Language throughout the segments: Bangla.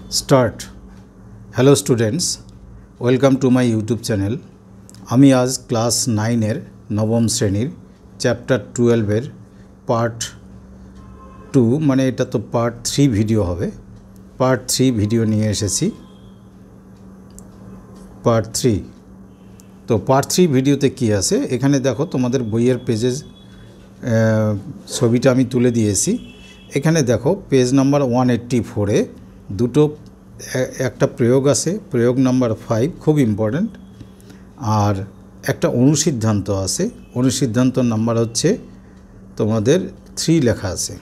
Start. Hello students, welcome to my YouTube channel. आमी आज क्लास 9 नवम श्रेणीर चैप्टार 12 पार्ट 2 माने एटा तो पार्ट 3 भिडियो होबे। पार्ट 3 भिडियो निये एसेछि। पार्ट 3 तो पार्ट 3 भिडियोते कि आछे एखाने देखो तोमादेर बोइयेर पेजे छबिटा आमी तुले दिएछि। एखाने देखो पेज नम्बर 184 ए दुटो एकटा प्रयोग आछे, प्रयोग नम्बर 5 खूब इम्पोर्टेंट, और एकटा अनुसिद्धान्त आछे। अनुसिद्धान्त नम्बर होच्छे तोमादेर 3 लेखा आछे।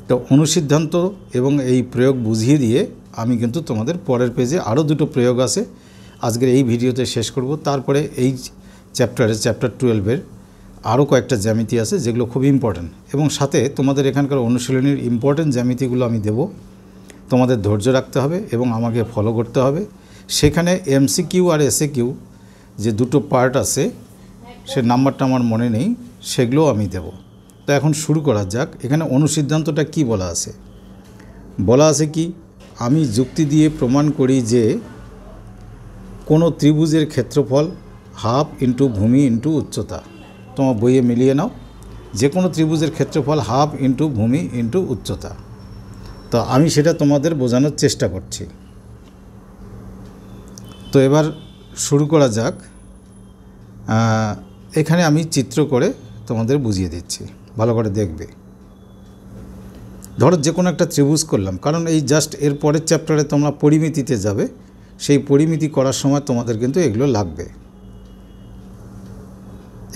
तो अनुसिद्धान्त एवं एई प्रयोग बुझिए दिए आमी किन्तु तोमादेर परेर पेजे आरो दुटो प्रयोग आछे आजकेर एई भिडियोते शेष करब। तारपरे एई चैप्टार 12 आरो कयेकटा ज्यामिति आछे जेगुलो खूब इम्पोर्टेंट एवं साथे तोमादेर एखानकार अनुशीलनीर इम्पोर्टेंट ज्यामितिगुलो आमी देब। तोमादेर धैर्य रखते हबे एवं आमाके फलो करते हबे। सेखाने एमसिकिउ और एसएकिउ जे दुटो पार्ट आछे से नाम्बारटा आमार मने नेই, सेगुलो आमी देब। तो एखन शुरू करा जाक। एखाने अनुसिद्धान्तटा कि बला आछे, बला आछे कि आमी जुक्ति दिए प्रमाण करी जे कोनो त्रिभुजेर क्षेत्रफल हाफ इंटू भूमि इंटू उच्चता। तोमार बोइये मिलिए नाओ, जे कोनो त्रिभुजेर क्षेत्रफल हाफ इंटू भूमि इंटू उच्चता। तो आमी सेटा तोमादेर बोझानोर चेष्टा करछि। तो एबार शुरू करा जाक। एखाने आमी चित्र करे तोमादेर बुझिए दिচ্ছি, भालो करे देखबे। धरो जे कोनो एकटा त्रिभुज करलाम, कारण এই জাস্ট এর পরের চ্যাপ্টারে তোমরা পরিমিতিতে যাবে, সেই পরিমিতি করার সময় তোমাদের কিন্তু এগুলো লাগবে।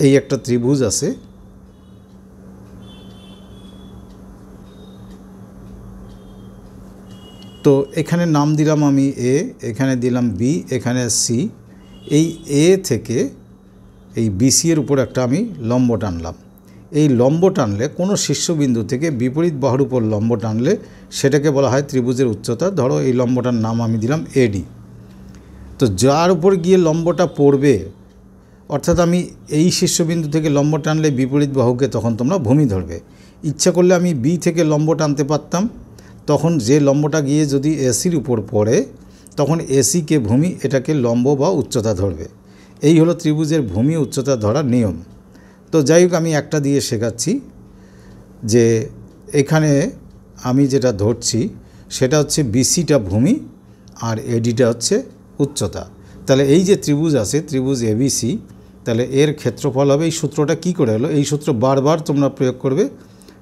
এই একটা ত্রিভুজ আছে, तो एखाने नाम दिलाम आमी ए, एखाने दिलाम बी, एखाने सी। এই এ থেকে এই বিসি এর উপর একটা আমি লম্ব টানলাম। এই লম্ব টানলে কোনো শীর্ষবিন্দু থেকে বিপরীত বাহুর উপর লম্ব টানলে সেটাকে বলা হয় ত্রিভুজের উচ্চতা। ধরো এই লম্বটার নাম আমি দিলাম এডি। তো যার উপর গিয়ে লম্বটা পড়বে, অর্থাৎ আমি এই শীর্ষবিন্দু থেকে লম্ব টানলে বিপরীত বাহুকে তখন তোমরা ভূমি ধরবে। ইচ্ছা করলে আমি বি থেকে লম্ব টানতে পারতাম, তখন যে লম্বটা গিয়ে যদি এসির উপর পড়ে তখন এসিকে ভূমি, এটাকে লম্ব বা উচ্চতা ধরবে। এই হলো ত্রিভুজের ভূমি উচ্চতা ধরার নিয়ম। তো যাই হোক, আমি একটা দিয়ে শেখাচ্ছি যে এখানে আমি যেটা ধরছি সেটা হচ্ছে বিসিটা ভূমি আর এডিটা হচ্ছে উচ্চতা। তাহলে এই যে ত্রিভুজ আছে, ত্রিভুজ এবিসি, তাহলে এর ক্ষেত্রফল হবে, এই সূত্রটা কি করে হলো, এই সূত্র বারবার তোমরা প্রয়োগ করবে।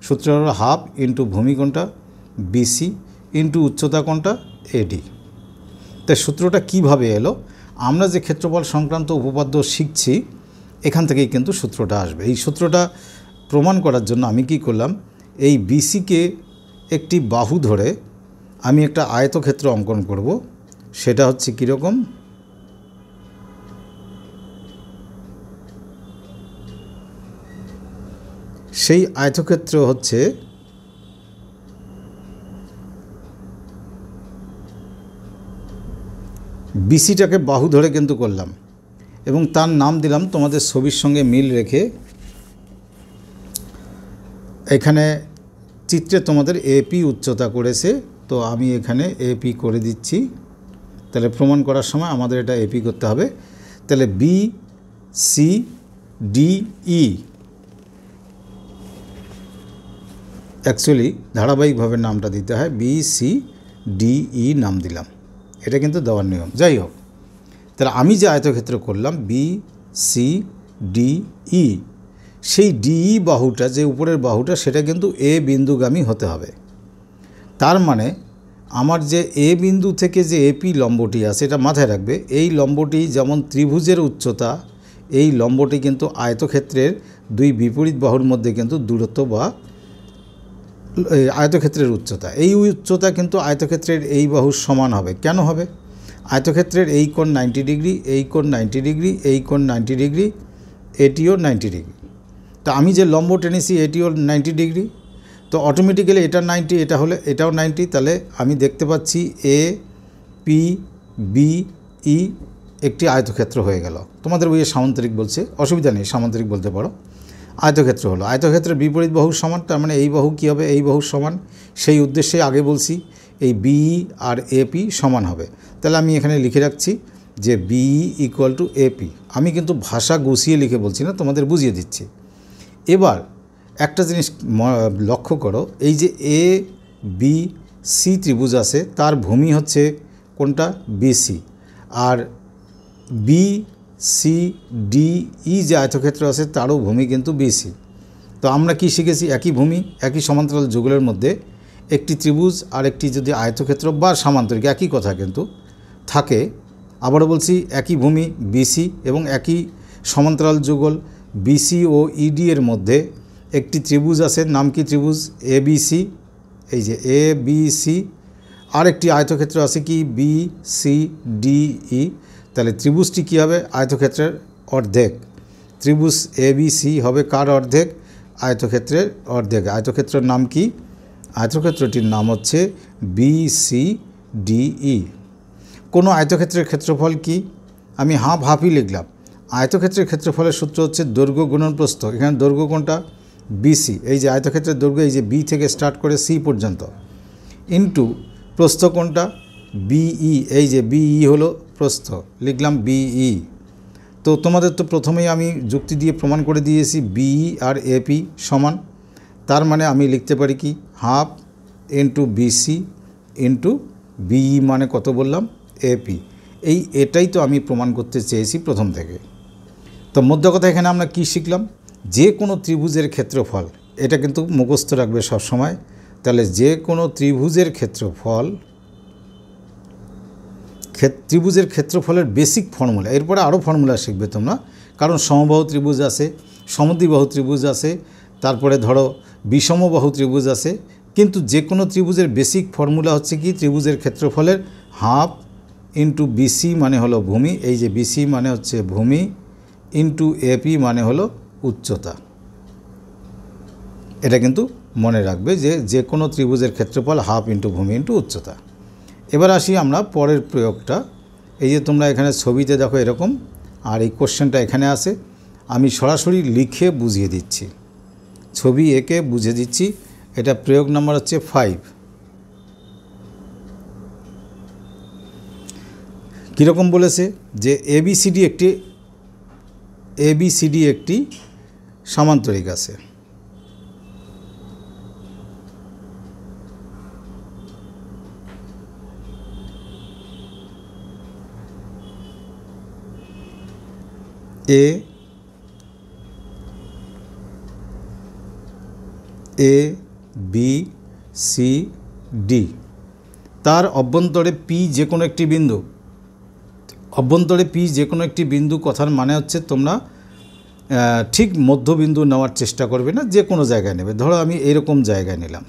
সূত্র হলো হাফ ইন্টু ভূমি কোনটা বিসি ইন্টু উচ্চতা কোনটা এডি। তাই সূত্রটা কিভাবে এলো, আমরা যে ক্ষেত্রফল সংক্রান্ত উপপাদ্য শিখছি এখান থেকেই কিন্তু সূত্রটা আসবে। এই সূত্রটা প্রমাণ করার জন্য আমি কি করলাম, এই বিসিকে একটি বাহু ধরে আমি একটা আয়তক্ষেত্র অঙ্কন করব। সেটা হচ্ছে কীরকম, সেই আয়তক্ষেত্র হচ্ছে বিসিটাকে বাহু ধরে কিন্তু করলাম এবং তার নাম দিলাম তোমাদের ছবির সঙ্গে মিল রেখে। এখানে চিত্রে তোমাদের এপি উচ্চতা করেছে, তো আমি এখানে এপি করে দিচ্ছি। তাহলে প্রমাণ করার সময় আমাদের এটা এপি করতে হবে। তাহলে B C D E, actually ধারাবাহিকভাবে নামটা দিতে হয়, বি সি ডি ই নাম দিলাম, এটা কিন্তু দেওয়ার নিয়ম। যাই হোক, তাহলে আমি যে আয়তক্ষেত্র করলাম বি সি ডি ই, সেই ডিই বাহুটা, যে উপরের বাহুটা, সেটা কিন্তু এ বিন্দুগামী হতে হবে। তার মানে আমার যে এ বিন্দু থেকে যে এপি লম্বটি আছে, এটা মাথায় রাখবে। এই লম্বটি যেমন ত্রিভুজের উচ্চতা, এই লম্বটি কিন্তু আয়তক্ষেত্রের দুই বিপরীত বাহুর মধ্যে কিন্তু দূরত্ব বা আয়তক্ষেত্রের উচ্চতা। এই উচ্চতা কিন্তু আয়তক্ষেত্রের এই বাহুর সমান হবে। কেন হবে? আয়তক্ষেত্রের এই কোণ 90 ডিগ্রি, এই কোণ 90 ডিগ্রি, এই কোণ 90 ডিগ্রি, এটিও 90 ডিগ্রি। তো আমি যে লম্ব টেনেছি এটিও 90 ডিগ্রি, তো অটোমেটিক্যালি এটা 90, এটা হলে এটাও 90। তাহলে আমি দেখতে পাচ্ছি এ পি বি ই একটি আয়তক্ষেত্র হয়ে গেল। তোমাদের বইয়ে সামান্তরিক বলছে, অসুবিধা নেই, সামান্তরিক বলতে পারো। आयतक्षेत्र हलो आयतक्षेत्रेर विपरीत बाहुर समान तार माने एई बाहु कि होबे एई बाहुर समान। सेई उद्देश्ये आगे बोलছি এই বিই আর এপি সমান হবে। তাহলে আমি এখানে লিখে রাখছি যে বিই ইকুয়াল টু এপি। আমি কিন্তু ভাষা গুছিয়ে লিখে বলছি না, তোমাদের বুঝিয়ে দিচ্ছি। এবার একটা জিনিস লক্ষ্য করো, এই যে এ বি সি ত্রিভুজ আছে তার ভূমি হচ্ছে কোনটা? বিসি। আর বি সি ডি ই যে আয়তক্ষেত্র আছে তারও ভূমি কিন্তু বিসি। তো আমরা কি শিখেছি? একই ভূমি একই সমান্তরাল যুগলের মধ্যে একটি ত্রিভুজ আর একটি যদি আয়তক্ষেত্র বা সামান্তরিক, একই কথা কিন্তু থাকে। আবারও বলছি, একই ভূমি বিসি এবং একই সমান্তরাল যুগল বিসি ও ইডি এর মধ্যে একটি ত্রিভুজ আছে, নাম কি? ত্রিভুজ এবিসি। এই যে এবিসি। আর একটি আয়তক্ষেত্র আছে কি? বিসিডিই। তাহলে ত্রিভুজটি কী হবে? আয়তক্ষেত্রের অর্ধেক। ত্রিভুজ এবিসি হবে কার অর্ধেক? আয়তক্ষেত্রের অর্ধেক। আয়তক্ষেত্রের নাম কি? আয়তক্ষেত্রটির নাম হচ্ছে বিসিডিই। কোনো আয়তক্ষেত্রের ক্ষেত্রফল কি? আমি হাফই লিখলাম। আয়তক্ষেত্রের ক্ষেত্রফলের সূত্র হচ্ছে দৈর্ঘ্য গুণন প্রস্থ। এখানে দৈর্ঘ্য কোনটা? বিসি। এই যে আয়তক্ষেত্রের দৈর্ঘ্য এই যে বি থেকে স্টার্ট করে সি পর্যন্ত, ইন্টু প্রস্থ কোনটা? বিই। এই যে বিই হলো প্রস্থ, লিখলাম বিই। তো তোমাদের তো প্রথমেই আমি যুক্তি দিয়ে প্রমাণ করে দিয়েছি বিই আর এপি সমান। তার মানে আমি লিখতে পারি কি? Half into BC into BE মানে কত বললাম? এপি। এটাই তো আমি প্রমাণ করতে চেয়েছি প্রথম থেকে। তো মধ্য কথা এখানে আমরা কি শিখলাম? যে কোনো ত্রিভুজের ক্ষেত্রফল, এটা কিন্তু মুখস্থ রাখবে সবসময়। তাহলে যে কোনো ত্রিভুজের ক্ষেত্রফল, ত্রিভুজের ক্ষেত্রফলের বেসিক ফর্মুলা, এরপরে আরও ফর্মুলা শিখবে তোমরা, কারণ সমবাহু ত্রিভুজ আছে, সমদ্বিবাহু ত্রিভুজ আছে, তারপরে ধরো বিষমবাহু ত্রিভুজ আছে। কিন্তু যে কোনো ত্রিভুজের বেসিক ফর্মুলা হচ্ছে কি? ত্রিভুজের ক্ষেত্রফলের হাফ ইন্টু বিসি মানে হলো ভূমি, এই যে বিসি মানে হচ্ছে ভূমি, ইন্টু এপি মানে হলো উচ্চতা। এটা কিন্তু মনে রাখবে যে কোনো ত্রিভুজের ক্ষেত্রফল হাফ ইন্টু ভূমি ইন্টু উচ্চতা। এবার আসি আমরা পরের প্রয়োগটা। এই যে তোমরা এখানে ছবিতে দেখো এরকম, আর এই কোশ্চেনটা এখানে আছে। আমি সরাসরি লিখে বুঝিয়ে দিচ্ছি, ছবি এঁকে বুঝিয়ে দিচ্ছি। এটা প্রয়োগ নাম্বার হচ্ছে 5। কীরকম বলেছে? যে এবিসিডি একটি সামান্তরিক আছে। এ বি সি ডি, তার অভ্যন্তরে পি যে কোনো একটি বিন্দু। অভ্যন্তরে পি যে কোনো একটি বিন্দু কথার মানে হচ্ছে তোমরা ঠিক মধ্যবিন্দু নেওয়ার চেষ্টা করবে না, যে কোনো জায়গায় নেবে। ধরো আমি এরকম জায়গায় নিলাম,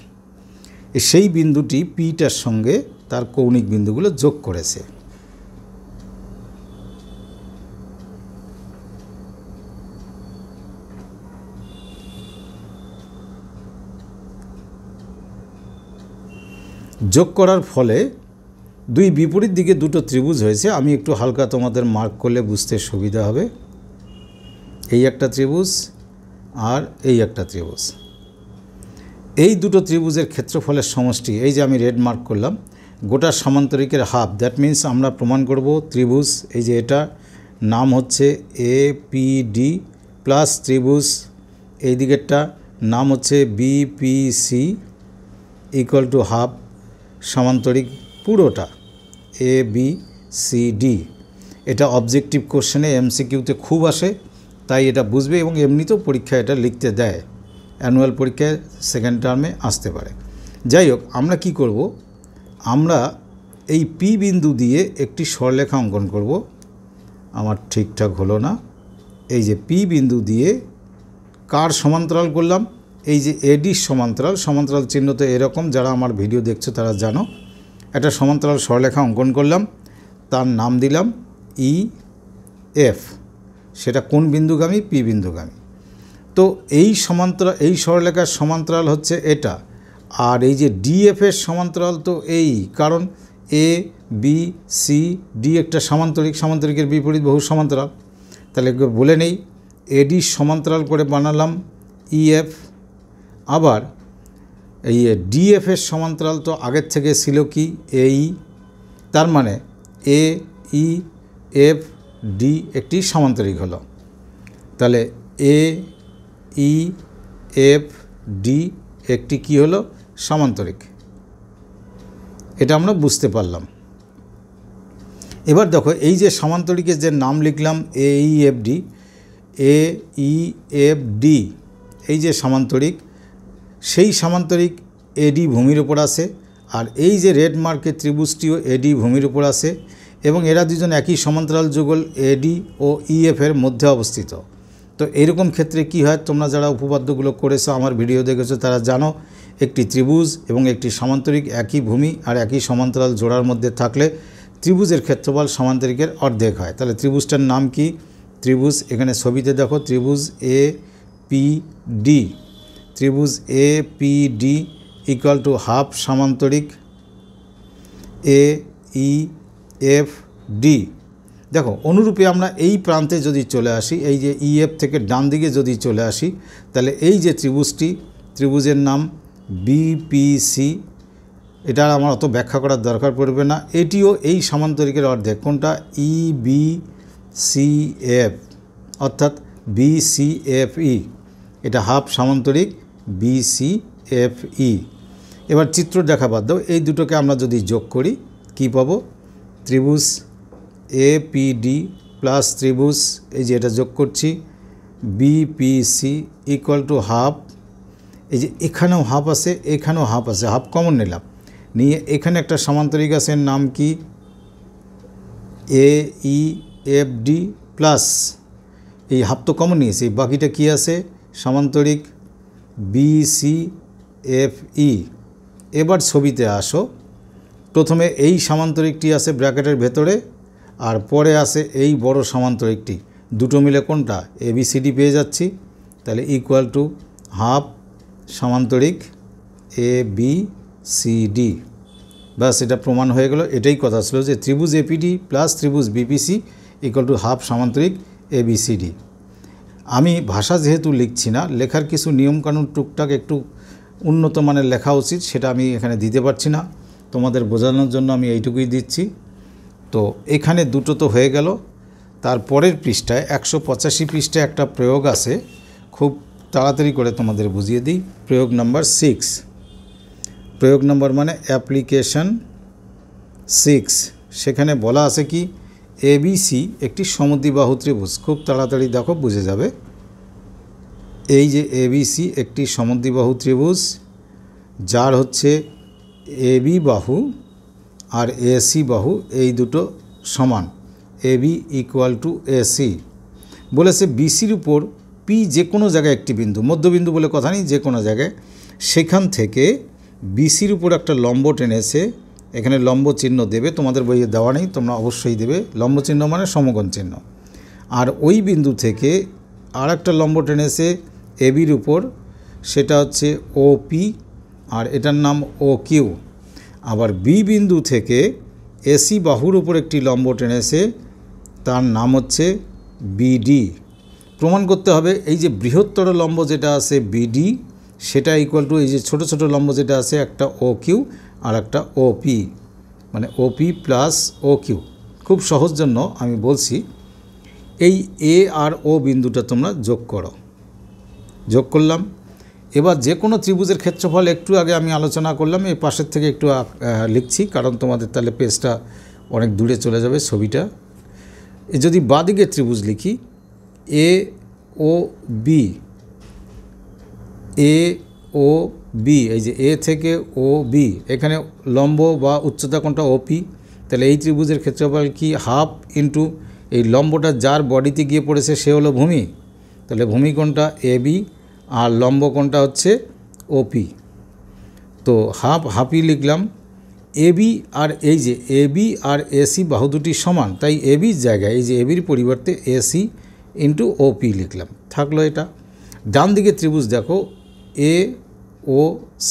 সেই বিন্দুটি পিটার সঙ্গে তার কৌণিক বিন্দুগুলো যোগ করেছে। যোগ করার ফলে দুই বিপরীত দিকে দুটো ত্রিভুজ হয়েছে। আমি একটু হালকা তোমাদের মার্ক করলে বুঝতে সুবিধা হবে। এই একটা ত্রিভুজ আর এই একটা ত্রিভুজ। এই দুটো ত্রিভুজের ক্ষেত্রফলের সমষ্টি, এই যে আমি রেড মার্ক করলাম, গোটা সমান্তরিকের হাফ। দ্যাট মিন্স আমরা প্রমাণ করব ত্রিভুজ, এই যে এটা নাম হচ্ছে এপিডি প্লাস ত্রিভুজ এই দিকেরটা নাম হচ্ছে বিপিসি ইকুয়াল টু হাফ সমান্তরিক পুরোটা ABCD। এটা অবজেক্টিভ কোশ্চেনে MCQতে খুব আসে, তাই এটা বুঝবে এবং এমনিতেও পরীক্ষায় এটা লিখতে দেয়, অ্যানুয়াল পরীক্ষায় সেকেন্ড টার্মে আসতে পারে। যাই হোক, আমরা কি করব? আমরা এই পি বিন্দু দিয়ে একটি সরলরেখা অঙ্কন করব। আমার ঠিকঠাক হলো না। এই যে পি বিন্দু দিয়ে কার সমান্তরাল করলাম? এই যে এডি সমান্তরাল। সমান্তরাল চিহ্ন তো এরকম, যারা আমার ভিডিও দেখছো তারা জানো। একটা সমান্তরাল সরলরেখা অঙ্কন করলাম, তার নাম দিলাম EF। সেটা কোন বিন্দুগামী? পি বিন্দুগামী। তো এই সরলরেখার সমান্তরাল হচ্ছে এটা, আর এই যে DF এর সমান্তরাল তো এই, কারণ ABCD একটা সামান্তরিক, সামান্তরিকের বিপরীত বহু সমান্তরাল। তাহলে বলে নেই, এডি সমান্তরাল করে বানালাম EF। আবার এই ডিএফ এর সমান্তরাল তো আগের থেকে ছিল কি এই, তার মানে এ ই এফ ডি একটি সমান্তরিক হলো। তাহলে এ ই এফ ডি একটি কি হলো সমান্তরিক, এটা আমরা বুঝতে পারলাম। এবার দেখো এই যে সমান্তরিকের যে নাম লিখলাম এ ই এফ ডি, এ ই এফ ডি এই যে সমান্তরিক, সেই সমান্তরিক এডি ভূমির উপর আসে, আর এই যে রেড মার্কের ত্রিভুজটিও এডি ভূমির উপর আসে, এবং এরা দুজন একই সমান্তরাল যুগল এডি ও ইএফ এর মধ্যে অবস্থিত। তো এরকম ক্ষেত্রে কি হয়, তোমরা যারা উপপাদ্যগুলো করেছো, আমার ভিডিও দেখেছো, তারা জানো একটি ত্রিভুজ এবং একটি সমান্তরিক একই ভূমি আর একই সমান্তরাল জোড়ার মধ্যে থাকলে ত্রিভুজের ক্ষেত্রফল সমান্তরিকের অর্ধেক হয়। তাহলে ত্রিভুজটার নাম কি? ত্রিভুজ, এখানে ছবিতে দেখো ত্রিভুজ এ পি ডি, ত্রিভুজ A P D equal to half সমান্তরিক এ ই এফ ডি। দেখো অনুরূপে আমরা এই প্রান্তে যদি চলে আসি, এই যে ইএফ থেকে ডান দিকে যদি চলে আসি, তাহলে এই যে ত্রিভুজটি, ত্রিভুজের নাম বিপিসি, এটা আমার অত ব্যাখ্যা করার দরকার পড়বে না। এটিও এই সমান্তরিকের অর্ধেক, কোনটা? ই বি সি এফ, অর্থাৎ বিসিএফই, এটা হাফ সমান্তরিক বিসিএফই। এবার চিত্র দেখা বাদ দাও, এই দুটোকে আমরা যদি যোগ করি কি পাবো? ত্রিভুজ এপিডি প্লাস ত্রিভুজ, এই যে এটা যোগ করছি, বিপিসি ইকুয়াল টু হাফ, এই যে এখানেও হাফ আছে এখানেও হাফ আছে, হাফ কমন নিলাম, নিয়ে এখানে একটা সমান্তরিক আছে, নাম কি? এ ই এফ ডি প্লাস, এই হাফ তো কমন নিয়েছি, বাকিটা কি আছে? সমান্তরিক বিসিএফই। এবার ছবিতে আসো, প্রথমে এই সমান্তরিকটি আছে ব্র্যাকেটের ভেতরে, আর পরে আছে এই বড় সমান্তরিকটি, দুটো মিলে কোনটা? এবিসিডি পেয়ে যাচ্ছি। তাহলে ইকুয়াল টু হাফ সমান্তরিক এ বি সি ডি। ব্যাস, এটা প্রমাণ হয়ে গেল। এটাই কথা ছিল যে ত্রিভুজ এপিডি প্লাস ত্রিভুজ বিপিসি ইকুয়াল টু হাফ সমান্তরিক এবিসিডি। আমি ভাষা যেহেতু লিখছি না, লেখার কিছু নিয়মকানুন টুকটাক একটু উন্নত মানের লেখা উচিত, সেটা আমি এখানে দিতে পারছি না, তোমাদের বোঝানোর জন্য আমি এইটুকুই দিচ্ছি। তো এখানে দুটো তো হয়ে গেল। তারপরের পৃষ্ঠায় 185 পৃষ্ঠায় একটা প্রয়োগ আছে, খুব তাড়াতাড়ি করে তোমাদের বুঝিয়ে দিই। প্রয়োগ নাম্বার 6, প্রয়োগ নাম্বার মানে অ্যাপ্লিকেশন 6। সেখানে বলা আছে কি? এবিসি একটি সমদ্বিবাহু ত্রিভুজ। খুব তাড়াতাড়ি দেখো, বুঝে যাবে। এই যে এবিসি একটি সমদ্বিবাহু ত্রিভুজ, যার হচ্ছে এবি বাহু আর এসি বাহু এই দুটো সমান, এবি ইকুয়াল টু এসি। বলেছে বিসির উপর পি যে কোনো জায়গায় একটি বিন্দু, মধ্যবিন্দু বলে কথা নেই, যে কোনো জায়গায়, সেখান থেকে বিসির উপর একটা লম্ব টেনেছে। এখানে লম্ব চিহ্ন দেবে, তোমাদের বইয়ে দেওয়া নেই, তোমরা অবশ্যই দেবে। লম্ব চিহ্ন মানে সমকোণ চিহ্ন। আর ওই বিন্দু থেকে আর একটা লম্ব টেনেছে এবির উপর, সেটা হচ্ছে ওপি, আর এটার নাম ও কিউ। আবার বি বিন্দু থেকে এসি বাহুর উপর একটি লম্ব টেনেছে, তার নাম হচ্ছে বিডি। প্রমাণ করতে হবে এই যে বৃহত্তর লম্ব যেটা আছে বিডি, সেটা ইকুয়াল টু এই যে ছোট ছোট লম্ব যেটা আছে, একটা ও কিউ আর একটা ওপি, মানে ওপি প্লাস ও কিউ। খুব সহজ জন্য আমি বলছি, এই এ আর ও বিন্দুটা তোমরা যোগ করো। যোগ করলাম। এবার যে কোনো ত্রিভুজের ক্ষেত্রফল একটু আগে আমি আলোচনা করলাম, এই পাশের থেকে একটু লিখছি, কারণ তোমাদের তাহলে পেজটা অনেক দূরে চলে যাবে ছবিটা। যদি বাঁদিকে ত্রিভুজ লিখি, এ ও বি, এ ও বি, এই যে এ থেকে ও বি, এখানে লম্ব বা উচ্চতা কোনটা? ওপি। তাহলে এই ত্রিভুজের ক্ষেত্রফল কি? হাফ ইন্টু এই লম্বটা যার বডিতে গিয়ে পড়েছে সে হলো ভূমি, তাহলে ভূমি কোনটা? এ বি, আর লম্ব কোনটা? হচ্ছে ওপি। তো হাফ হাফই লিখলাম। এবি আর এই যে এবি আর এসি বাহু দুটি সমান, তাই এবির জায়গায় এই যে এবির পরিবর্তে এসি ইন্টু ওপি লিখলাম, থাকলো এটা। ডান দিকে ত্রিভুজ দেখো এ ও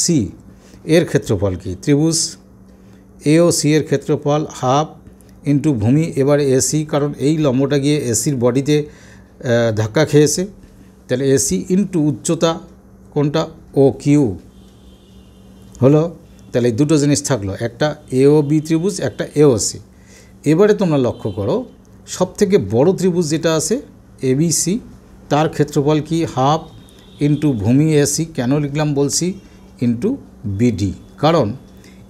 সি, এর ক্ষেত্রফল কি? ত্রিভুজ এ ও সি এর ক্ষেত্রফল হাফ ইন্টু ভূমি, এবার এসি, কারণ এই লম্বটা গিয়ে এসির বডিতে ধাক্কা খেয়েছে, তাহলে এসি ইন্টু উচ্চতা কোনটা? O Q. হলো। তাহলে এই দুটো জিনিস থাকলো, একটা এও বি ত্রিভুজ, একটা এও সি। এবারে তোমরা লক্ষ্য করো, সবথেকে বড় ত্রিভুজ যেটা আছে এবিসি, তার ক্ষেত্রফল কি হাফ ইন্টু ভূমি এসি। কেন লিখলাম বলছি ইন্টু বিডি, কারণ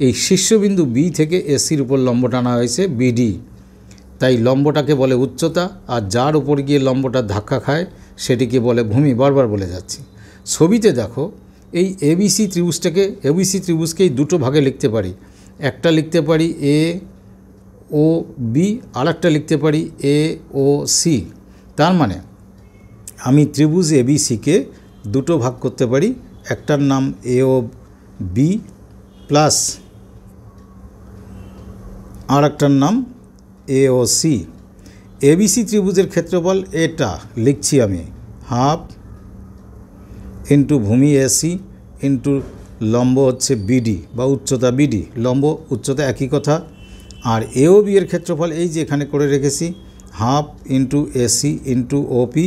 এই শীর্ষবিন্দু বি থেকে এসির উপর লম্ব টানা হয়েছে বিডি, তাই লম্বটাকে বলে উচ্চতা, আর যার উপর গিয়ে লম্বটা ধাক্কা খায় সেটিকে বলে ভূমি। বারবার বলে যাচ্ছি। ছবিতে দেখো, এই এবিসি ত্রিভুজকেই দুটো ভাগে লিখতে পারি। একটা লিখতে পারি এ ও বি, আর একটা লিখতে পারি এ ও সি। তার মানে আমি ত্রিভুজ এবিসিকে দুটো ভাগ করতে পারি, একটার নাম এ ও বি প্লাস আর একটার নাম এ ও সি। এবিসি ত্রিভুজের ক্ষেত্রফল এটা লিখছি আমি হাফ ইন্টু ভূমি এসি ইন্টু লম্ব হচ্ছে বিডি বা উচ্চতা বিডি, লম্ব উচ্চতা একই কথা। আর এও বি এর ক্ষেত্রফল এই যে এখানে করে রেখেছি হাফ ইন্টু এসি ইন্টু ওপি,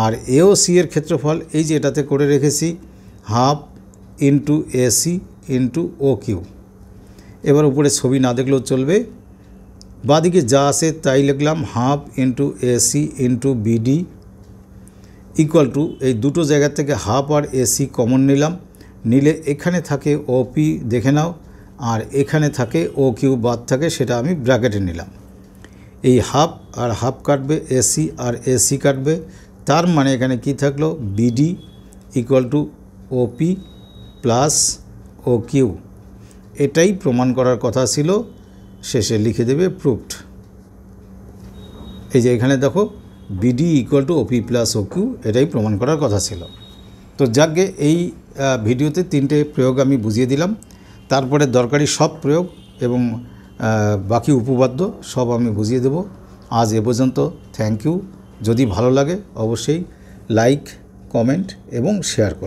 আর এও সি এর ক্ষেত্রফল এই যে এটাতে করে রেখেছি half into AC into O Q. এবার উপরে ছবি না দেখলেও চলবে, বাঁদিকে যা আসে তাই লিখলাম half into AC into BD equal two, এই দুটো জায়গা থেকে হাফ আর এসি কমন নিলাম, নিলে এখানে থাকে ওপি দেখে নাও, আর এখানে থাকে ও কিউ বাদ থাকে, সেটা আমি ব্র্যাকেটে নিলাম। এই হাফ আর হাফ কাটবে, এসি আর এসি কাটবে, তার মানে এখানে কি থাকলো BD equal to OP plus O Q. এটাই প্রমাণ করার কথা ছিল, শেষে লিখে দেবে প্রুভড। এই যে এখানে দেখো BD equal to OP plus O Q, এটাই প্রমাণ করার কথা ছিল। তো যাকে এই ভিডিওতে 3টে প্রয়োগ আমি বুঝিয়ে দিলাম, তারপরে দরকারি সব প্রয়োগ এবং বাকি উপপাদ্য সব আমি বুঝিয়ে দেব। আজ এ পর্যন্ত, থ্যাংক ইউ। যদি ভালো লাগে অবশ্যই লাইক, কমেন্ট এবং শেয়ার করো।